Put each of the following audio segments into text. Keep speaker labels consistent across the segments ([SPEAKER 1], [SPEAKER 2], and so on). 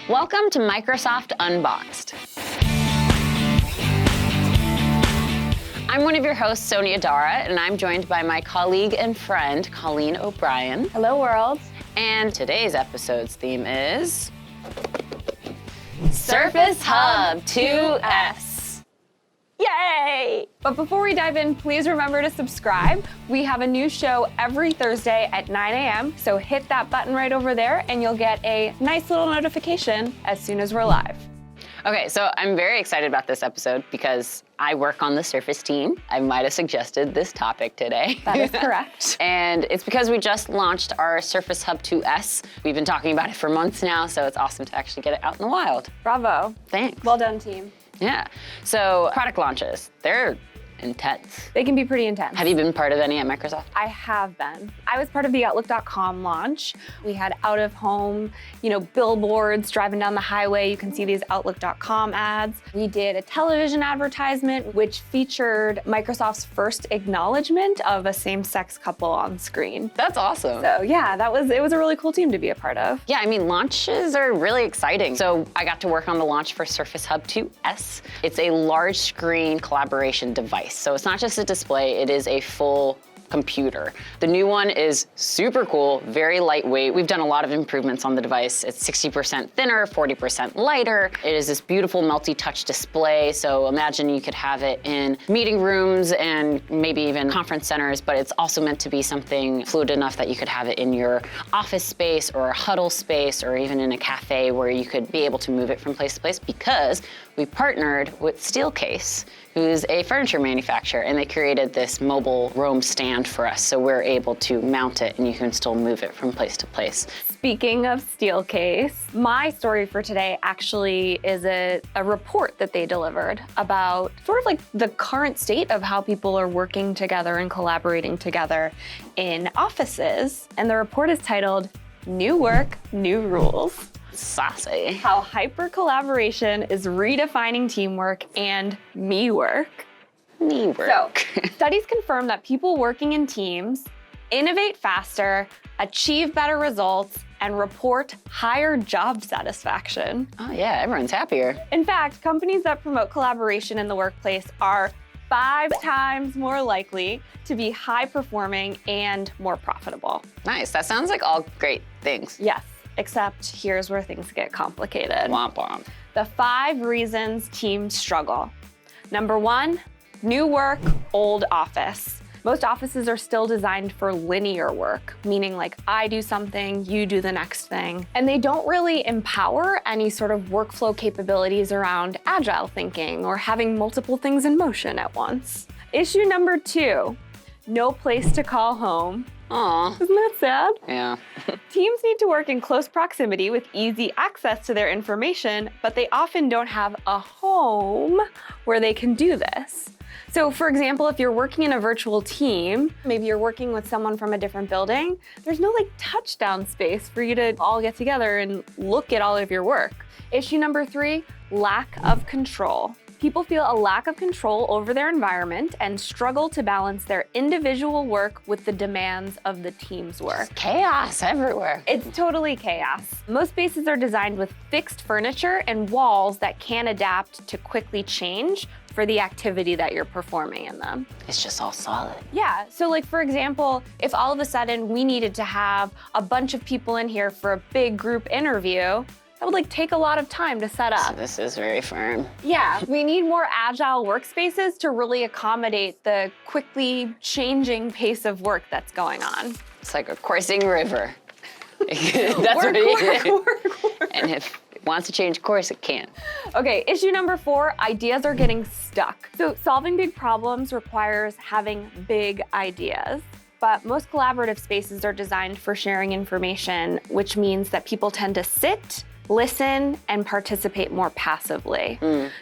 [SPEAKER 1] Welcome to Microsoft Unboxed. I'm one of your hosts, Sonia Dara, and I'm joined by my colleague and friend, Colleen O'Brien.
[SPEAKER 2] Hello, world.
[SPEAKER 1] And today's episode's theme is Surface Hub 2S.
[SPEAKER 2] Yay! But before we dive in, please remember to subscribe. We have a new show every Thursday at 9 a.m., so hit that button right over there and you'll get a nice little notification as soon as we're live.
[SPEAKER 1] Okay, so I'm very excited about this episode because I work on the Surface team. I might have suggested this topic today.
[SPEAKER 2] That is correct.
[SPEAKER 1] And it's because we just launched our Surface Hub 2S. We've been talking about it for months now, so it's awesome to actually get it out in the wild.
[SPEAKER 2] Bravo.
[SPEAKER 1] Thanks.
[SPEAKER 2] Well done, team.
[SPEAKER 1] Yeah, so product launches, they're intense.
[SPEAKER 2] They can be pretty intense.
[SPEAKER 1] Have you been part of any at Microsoft?
[SPEAKER 2] I have been. I was part of the Outlook.com launch. We had out-of-home, billboards driving down the highway. You can see these Outlook.com ads. We did a television advertisement, which featured Microsoft's first acknowledgement of a same-sex couple on screen.
[SPEAKER 1] That's awesome.
[SPEAKER 2] So yeah, it was a really cool team to be a part of.
[SPEAKER 1] Yeah, I mean, launches are really exciting. So I got to work on the launch for Surface Hub 2S. It's a large screen collaboration device. So it's not just a display, it is a full computer. The new one is super cool, very lightweight. We've done a lot of improvements on the device. It's 60% thinner, 40% lighter. It is this beautiful multi-touch display. So imagine you could have it in meeting rooms and maybe even conference centers, but it's also meant to be something fluid enough that you could have it in your office space or a huddle space or even in a cafe where you could be able to move it from place to place because we partnered with Steelcase, who's a furniture manufacturer, and they created this mobile roam stand for us, so we're able to mount it and you can still move it from place to place.
[SPEAKER 2] Speaking of Steelcase, my story for today actually is a report that they delivered about sort of like the current state of how people are working together and collaborating together in offices. And the report is titled, New Work, New Rules.
[SPEAKER 1] Saucy.
[SPEAKER 2] How hyper collaboration is redefining teamwork and me work.
[SPEAKER 1] Me work.
[SPEAKER 2] So, studies confirm that people working in teams innovate faster, achieve better results, and report higher job satisfaction.
[SPEAKER 1] Oh yeah, everyone's happier.
[SPEAKER 2] In fact, companies that promote collaboration in the workplace are 5 times more likely to be high performing and more profitable.
[SPEAKER 1] Nice, that sounds like all great things.
[SPEAKER 2] Yes, except here's where things get complicated.
[SPEAKER 1] Womp womp.
[SPEAKER 2] The 5 reasons teams struggle. Number 1, new work, old office. Most offices are still designed for linear work, meaning like I do something, you do the next thing. And they don't really empower any sort of workflow capabilities around agile thinking or having multiple things in motion at once. Issue number 2, no place to call home.
[SPEAKER 1] Aw.
[SPEAKER 2] Isn't that sad?
[SPEAKER 1] Yeah.
[SPEAKER 2] Teams need to work in close proximity with easy access to their information, but they often don't have a home where they can do this. So for example, if you're working in a virtual team, maybe you're working with someone from a different building, there's no touchdown space for you to all get together and look at all of your work. Issue number 3, lack of control. People feel a lack of control over their environment and struggle to balance their individual work with the demands of the team's work.
[SPEAKER 1] Chaos everywhere.
[SPEAKER 2] It's totally chaos. Most spaces are designed with fixed furniture and walls that can adapt to quickly change for the activity that you're performing in them.
[SPEAKER 1] It's just all solid.
[SPEAKER 2] Yeah, so for example, if all of a sudden we needed to have a bunch of people in here for a big group interview, that would take a lot of time to set up.
[SPEAKER 1] So this is very firm.
[SPEAKER 2] Yeah, we need more agile workspaces to really accommodate the quickly changing pace of work that's going on.
[SPEAKER 1] It's like a coursing river. That's what it is.
[SPEAKER 2] Work.
[SPEAKER 1] And if it wants to change course, it can.
[SPEAKER 2] Okay, issue number 4, ideas are getting stuck. So solving big problems requires having big ideas. But most collaborative spaces are designed for sharing information, which means that people tend to sit, listen, and participate more passively.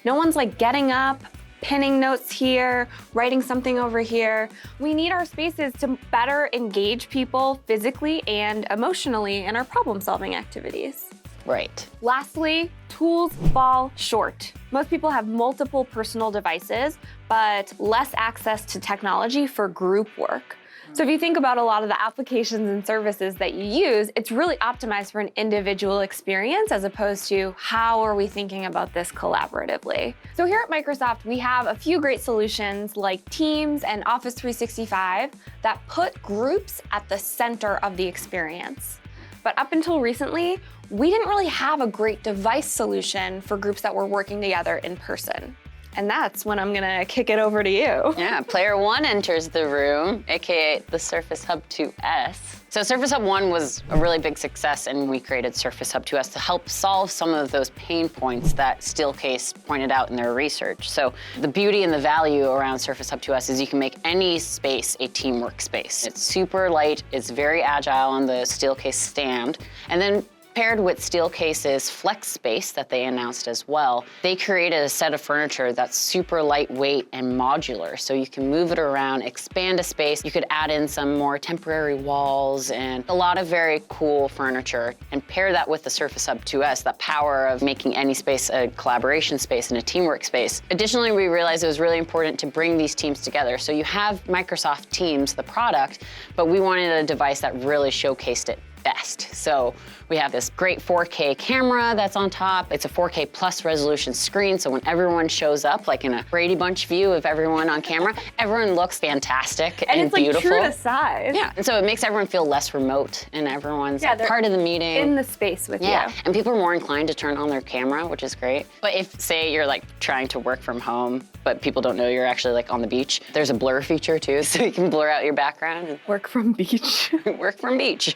[SPEAKER 2] No one's getting up, pinning notes here, writing something over here. We need our spaces to better engage people physically and emotionally in our problem-solving activities.
[SPEAKER 1] Right.
[SPEAKER 2] Lastly, tools fall short. Most people have multiple personal devices, but less access to technology for group work. So if you think about a lot of the applications and services that you use, it's really optimized for an individual experience as opposed to how are we thinking about this collaboratively. So here at Microsoft, we have a few great solutions like Teams and Office 365 that put groups at the center of the experience. But up until recently, we didn't really have a great device solution for groups that were working together in person. And that's when I'm gonna kick it over to you.
[SPEAKER 1] Yeah, player one enters the room, AKA the Surface Hub 2S. So Surface Hub 1 was a really big success, and we created Surface Hub 2S to help solve some of those pain points that Steelcase pointed out in their research. So the beauty and the value around Surface Hub 2S is you can make any space a teamwork space. It's super light, it's very agile on the Steelcase stand, and then paired with Steelcase's Flex Space that they announced as well, they created a set of furniture that's super lightweight and modular. So you can move it around, expand a space. You could add in some more temporary walls and a lot of very cool furniture and pair that with the Surface Hub 2S, the power of making any space a collaboration space and a teamwork space. Additionally, we realized it was really important to bring these teams together. So you have Microsoft Teams, the product, but we wanted a device that really showcased it best. So we have this great 4K camera that's on top. It's a 4K plus resolution screen, so when everyone shows up, like in a Brady Bunch view of everyone on camera, everyone looks fantastic and
[SPEAKER 2] it's
[SPEAKER 1] beautiful.
[SPEAKER 2] Like true to size.
[SPEAKER 1] Yeah, and so it makes everyone feel less remote, and everyone's part of the meeting.
[SPEAKER 2] In the space with you.
[SPEAKER 1] And people are more inclined to turn on their camera, which is great. But if, say, you're like trying to work from home, but people don't know you're actually like on the beach, there's a blur feature too, so you can blur out your background.
[SPEAKER 2] Work from beach.
[SPEAKER 1] Work from beach.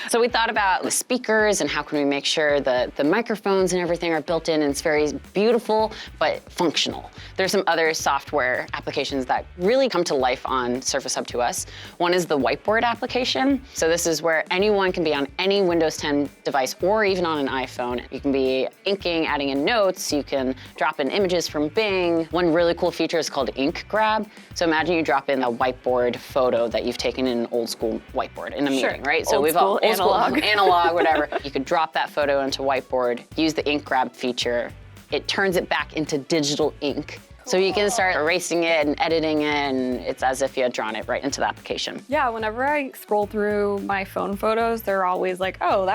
[SPEAKER 1] So we thought about the speakers and how can we make sure that the microphones and everything are built in and it's very beautiful but functional. There's some other software applications that really come to life on Surface Hub 2S. One is the whiteboard application. So this is where anyone can be on any Windows 10 device or even on an iPhone. You can be inking, adding in notes, you can drop in images from Bing. One really cool feature is called Ink Grab. So imagine you drop in a whiteboard photo that you've taken in an old school whiteboard in a meeting, right? So we've all analog, whatever. You could drop that photo into whiteboard, use the Ink Grab feature. It turns it back into digital ink. So you can start erasing it and editing it, and it's as if you had drawn it right into the application.
[SPEAKER 2] Yeah, whenever I scroll through my phone photos, they're always like, oh,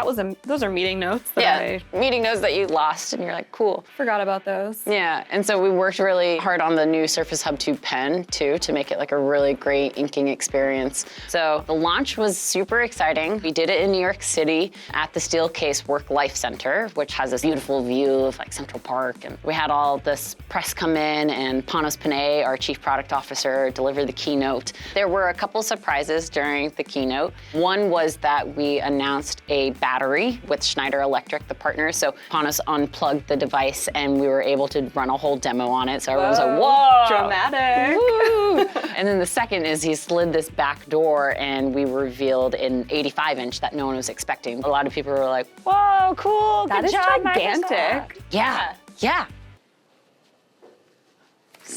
[SPEAKER 2] those are meeting notes that I
[SPEAKER 1] meeting notes that you lost, and you're like, cool.
[SPEAKER 2] Forgot about those.
[SPEAKER 1] Yeah, and so we worked really hard on the new Surface Hub 2 pen, too, to make it like a really great inking experience. So the launch was super exciting. We did it in New York City at the Steelcase Work Life Center, which has this beautiful view of like Central Park, and we had all this press come in, and Panos Panay, our Chief Product Officer, delivered the keynote. There were a couple surprises during the keynote. One was that we announced a battery with Schneider Electric, the partner. So Panos unplugged the device and we were able to run a whole demo on it. So everyone was like, whoa!
[SPEAKER 2] Dramatic.
[SPEAKER 1] Woo! And then the second is he slid this back door and we revealed an 85-inch that no one was expecting. A lot of people were like, whoa, cool,
[SPEAKER 2] that
[SPEAKER 1] good job,
[SPEAKER 2] gigantic.
[SPEAKER 1] Microsoft. Yeah.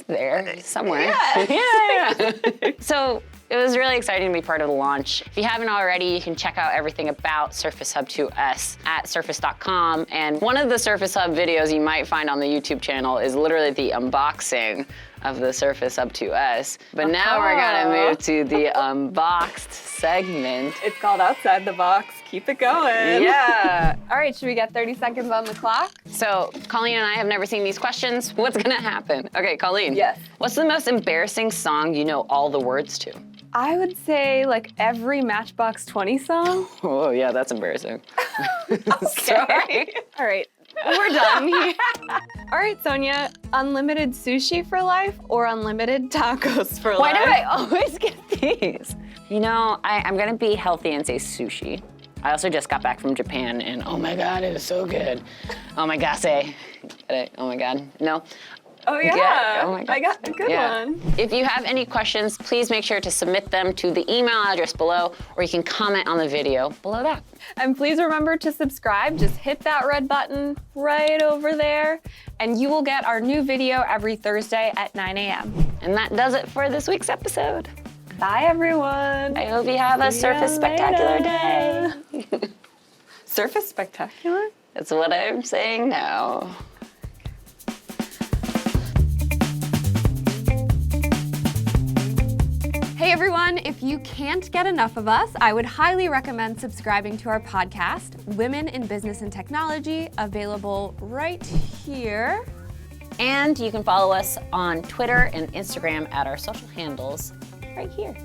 [SPEAKER 1] There somewhere. Yeah. So it was really exciting to be part of the launch. If you haven't already, you can check out everything about Surface Hub 2S at surface.com. And one of the Surface Hub videos you might find on the YouTube channel is literally the unboxing of the Surface Hub 2S. But now we're gonna move to the unboxed segment.
[SPEAKER 2] It's called Outside the Box. Keep it going.
[SPEAKER 1] Yeah.
[SPEAKER 2] All right, should we get 30 seconds on the clock?
[SPEAKER 1] So Colleen and I have never seen these questions. What's gonna happen? Okay, Colleen.
[SPEAKER 2] Yes.
[SPEAKER 1] What's the most embarrassing song you know all the words to?
[SPEAKER 2] I would say like every Matchbox 20 song.
[SPEAKER 1] Oh yeah, that's embarrassing.
[SPEAKER 2] Sorry. All right. We're done here. All right, Sonia, unlimited sushi for life or unlimited tacos for life?
[SPEAKER 1] Why do I always get these? You know, I'm gonna be healthy and say sushi. I also just got back from Japan and oh my God, it was so good. Oh my gosh, oh my God, no.
[SPEAKER 2] Oh yeah,
[SPEAKER 1] yeah. Oh my God.
[SPEAKER 2] I got a good one.
[SPEAKER 1] If you have any questions, please make sure to submit them to the email address below, or you can comment on the video below that.
[SPEAKER 2] And please remember to subscribe. Just hit that red button right over there, and you will get our new video every Thursday at 9 a.m.
[SPEAKER 1] And that does it for this week's episode.
[SPEAKER 2] Bye, everyone.
[SPEAKER 1] I hope you have a Surface Spectacular day.
[SPEAKER 2] Surface Spectacular?
[SPEAKER 1] That's what I'm saying now.
[SPEAKER 2] Hey everyone, if you can't get enough of us, I would highly recommend subscribing to our podcast, Women in Business and Technology, available right here.
[SPEAKER 1] And you can follow us on Twitter and Instagram at our social handles right here.